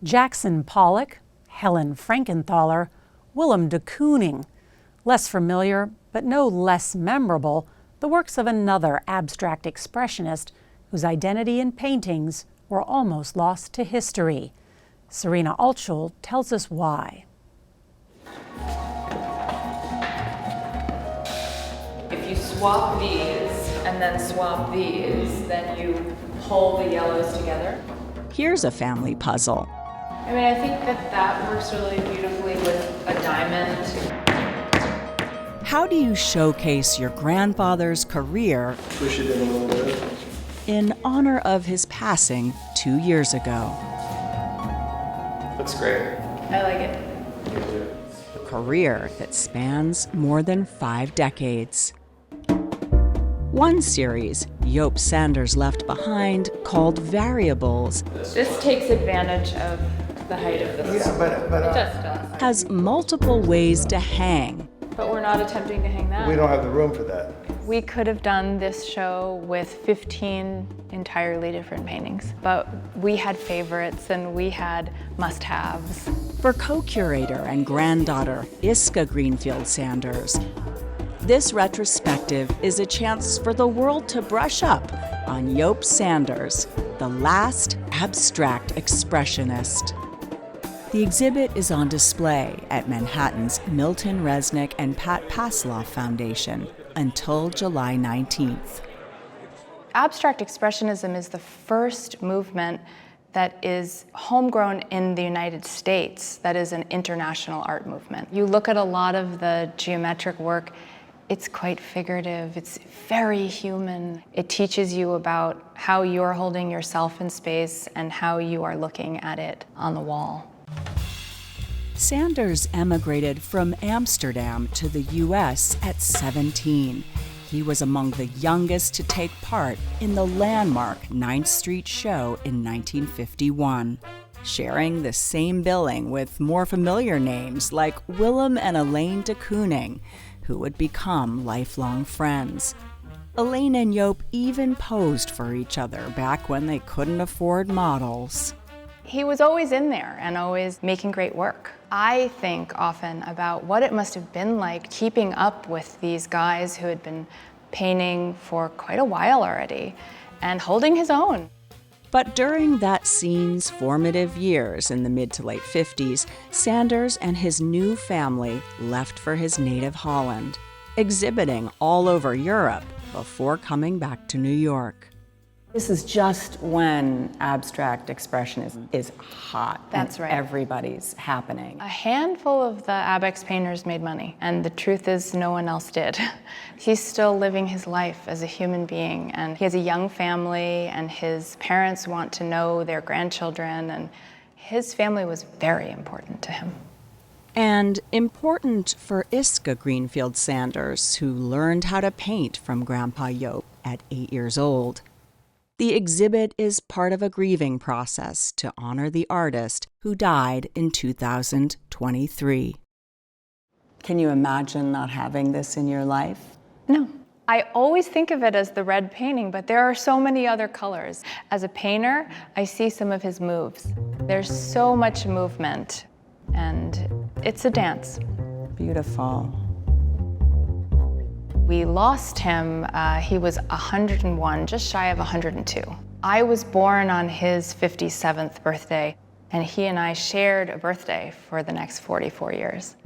Jackson Pollock, Helen Frankenthaler, Willem de Kooning. Less familiar, but no less memorable, the works of another abstract expressionist whose identity and paintings were almost lost to history. Serena Altschul tells us why. If you swap these and then swap these, then you pull the yellows together. Here's a family puzzle. I mean, I think that works really beautifully with a diamond. How do you showcase your grandfather's career Push it in a little bit. in honor of his passing 2 years ago? That's great. I like it. A career that spans more than 5 decades. One series Joop Sanders left behind, called Variables, This takes advantage of the height of this. Yeah, but It does. has multiple ways to hang. But we're not attempting to hang that. we don't have the room for that. We could have done this show with 15 entirely different paintings, but we had favorites and we had must-haves. For co-curator and granddaughter Isca Greenfield-Sanders, this retrospective is a chance for the world to brush up on Joop Sanders, the last abstract expressionist. The exhibit is on display at Manhattan's Milton Resnick and Pat Pasloff Foundation until July 19th. Abstract Expressionism is the first movement that is homegrown in the United States, that is an international art movement. You look at a lot of the geometric work, it's quite figurative, it's very human. It teaches you about how you're holding yourself in space and how you are looking at it on the wall. Sanders emigrated from Amsterdam to the U.S. at 17. He was among the youngest to take part in the landmark 9th Street show in 1951, sharing the same billing with more familiar names like Willem and Elaine de Kooning, who would become lifelong friends. Elaine and Joop even posed for each other back when they couldn't afford models. He was always in there and always making great work. I think often about what it must have been like keeping up with these guys who had been painting for quite a while already and holding his own. But during that scene's formative years in the mid to late 50s, Sanders and his new family left for his native Holland, exhibiting all over Europe before coming back to New York. This is just when abstract expressionism is hot. That's and right. Everybody's happening. A handful of the Abex painters made money, and the truth is no one else did. He's still living his life as a human being, and he has a young family, and his parents want to know their grandchildren, and his family was very important to him. And important for Isca Greenfield-Sanders, who learned how to paint from Grandpa Joop at 8 years old. The exhibit is part of a grieving process to honor the artist who died in 2023. Can you imagine not having this in your life? No. I always think of it as the red painting, but there are so many other colors. As a painter, I see some of his moves. There's so much movement, and it's a dance. Beautiful. We lost him, he was 101, just shy of 102. I was born on his 57th birthday, and he and I shared a birthday for the next 44 years.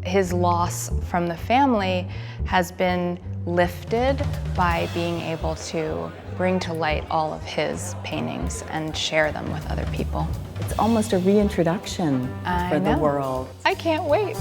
His loss from the family has been lifted by being able to bring to light all of his paintings and share them with other people. It's almost a reintroduction for the world. I can't wait.